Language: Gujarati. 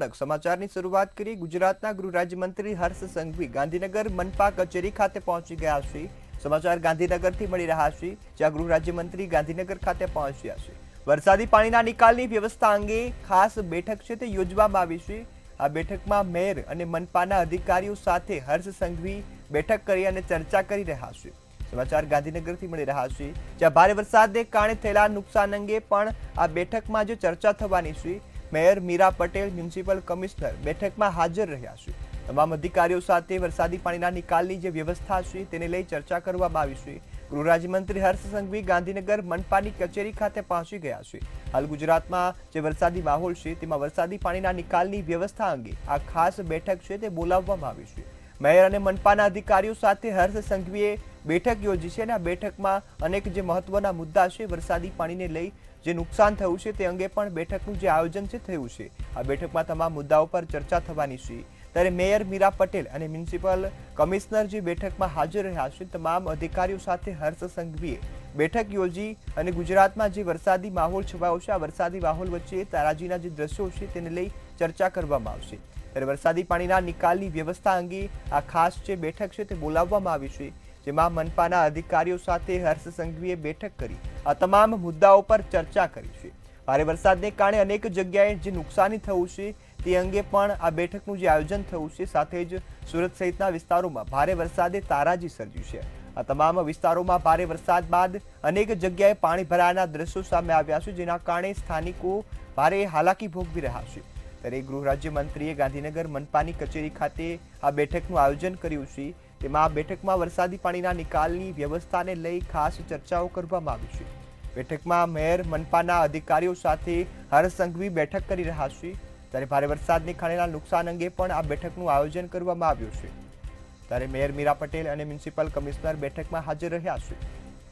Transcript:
મહત્વપૂર્ણ સમાચારની શરૂઆત કરી। ગુજરાતના ગૃહ રાજ્યમંત્રી હર્ષ સંઘવી ગાંધીનગર મનપા કચેરી ખાતે પહોંચી ગયા છે। સમાચાર ગાંધીનગરથી મળી રહ્યા છે, જ્યાં ગૃહ રાજ્યમંત્રી ગાંધીનગર ખાતે પહોંચ્યા છે। વરસાદી પાણીના નિકાલની વ્યવસ્થા અંગે ખાસ બેઠક છે તે યોજવામાં આવી છે। આ બેઠકમાં મેયર અને મનપાના અધિકારીઓ સાથે હર્ષ સંઘવી બેઠક કરી અને ચર્ચા કરી રહ્યા છે। સમાચાર ગાંધીનગરથી મળી રહ્યા છે, જ્યાં ભારે વરસાદને કારણે થયેલા નુકસાન અંગે પણ આ બેઠકમાં જે ચર્ચા થવાની છે। Mayor Mira Patel, municipal commissioner બેઠકમાં હાજર રહ્યા છે। તમામ અધિકારીઓ સાથે વરસાદી પાણીના નિકાલની જે વ્યવસ્થા છે તેને લઈ ચર્ચા કરવામાં આવી છે। ગૃહ રાજ્યમંત્રી હર્ષ સંઘવી ગાંધીનગર મનપાની કચેરી ખાતે પહોંચી ગયા છે। હાલ ગુજરાતમાં જે વરસાદી માહોલ છે તેમાં વરસાદી પાણીના નિકાલની વ્યવસ્થા અંગે આ ખાસ બેઠક છે તે બોલાવવામાં આવી છે। મેયર અને મનપાના અધિકારીઓ સાથે હર્ષ સંઘવીએ બેઠક યોજી છે અને આ બેઠકમાં અનેક જે મહત્વના મુદ્દા છે વરસાદી પાણીને લઈ જે નુકસાન થયું છે તે અંગે પણ બેઠકનું જે આયોજન છે થયું છે। આ બેઠકમાં તમામ મુદ્દાઓ પર ચર્ચા થવાની છે। ત્યારે મેયર મીરા પટેલ અને મ્યુનિસિપલ કમિશનર જે બેઠકમાં હાજર રહ્યા છે, તમામ અધિકારીઓ સાથે હર્ષ સંઘવીએ બેઠક યોજી અને ગુજરાતમાં જે વરસાદી માહોલ છવાયો છે આ વરસાદી માહોલ વચ્ચે તારાજીના જે દ્રશ્યો છે તેને લઈ ચર્ચા કરવામાં આવશે। ત્યારે વરસાદી પાણીના નિકાલની વ્યવસ્થા અંગે આ ખાસ જે બેઠક છે તે બોલાવવામાં આવી છે, જેમાં મનપાના અધિકારીઓ સાથે હર્ષ સંઘવીએ બેઠક કરી આ તમામ મુદ્દાઓ પર ચર્ચા કરી છે। ભારે વરસાદને કારણે અનેક જગ્યાએ જે નુકસાની થયું છે તે અંગે પણ આ બેઠકનું જે આયોજન થયું છે। સાથે જ સુરત સહિતના વિસ્તારોમાં ભારે વરસાદે તારાજી સર્જ્યું છે। આ તમામ વિસ્તારોમાં ભારે વરસાદ બાદ અનેક જગ્યાએ પાણી ભરાયાના દ્રશ્યો સામે આવ્યા છે, જેના કારણે સ્થાનિકો ભારે હાલાકી ભોગવી રહ્યા છે। ત્યારે ગૃહ રાજ્યમંત્રીએ ગાંધીનગર મનપાની કચેરી ખાતે આ બેઠકનું આયોજન કર્યું છે। તેમાં આ બેઠકમાં વરસાદી પાણીના નિકાલની વ્યવસ્થાને લઈ ખાસ ચર્ચાઓ કરવામાં આવી છે। બેઠકમાં મેયર મનપાના અધિકારીઓ સાથે હર્ષ સંઘવી બેઠક કરી રહ્યા છે। ત્યારે ભારે વરસાદને કારણેના નુકસાન અંગે પણ આ બેઠકનું આયોજન કરવામાં આવ્યું છે। ત્યારે મેયર મીરા પટેલ અને મ્યુનિસિપલ કમિશનર બેઠકમાં હાજર રહ્યા છે।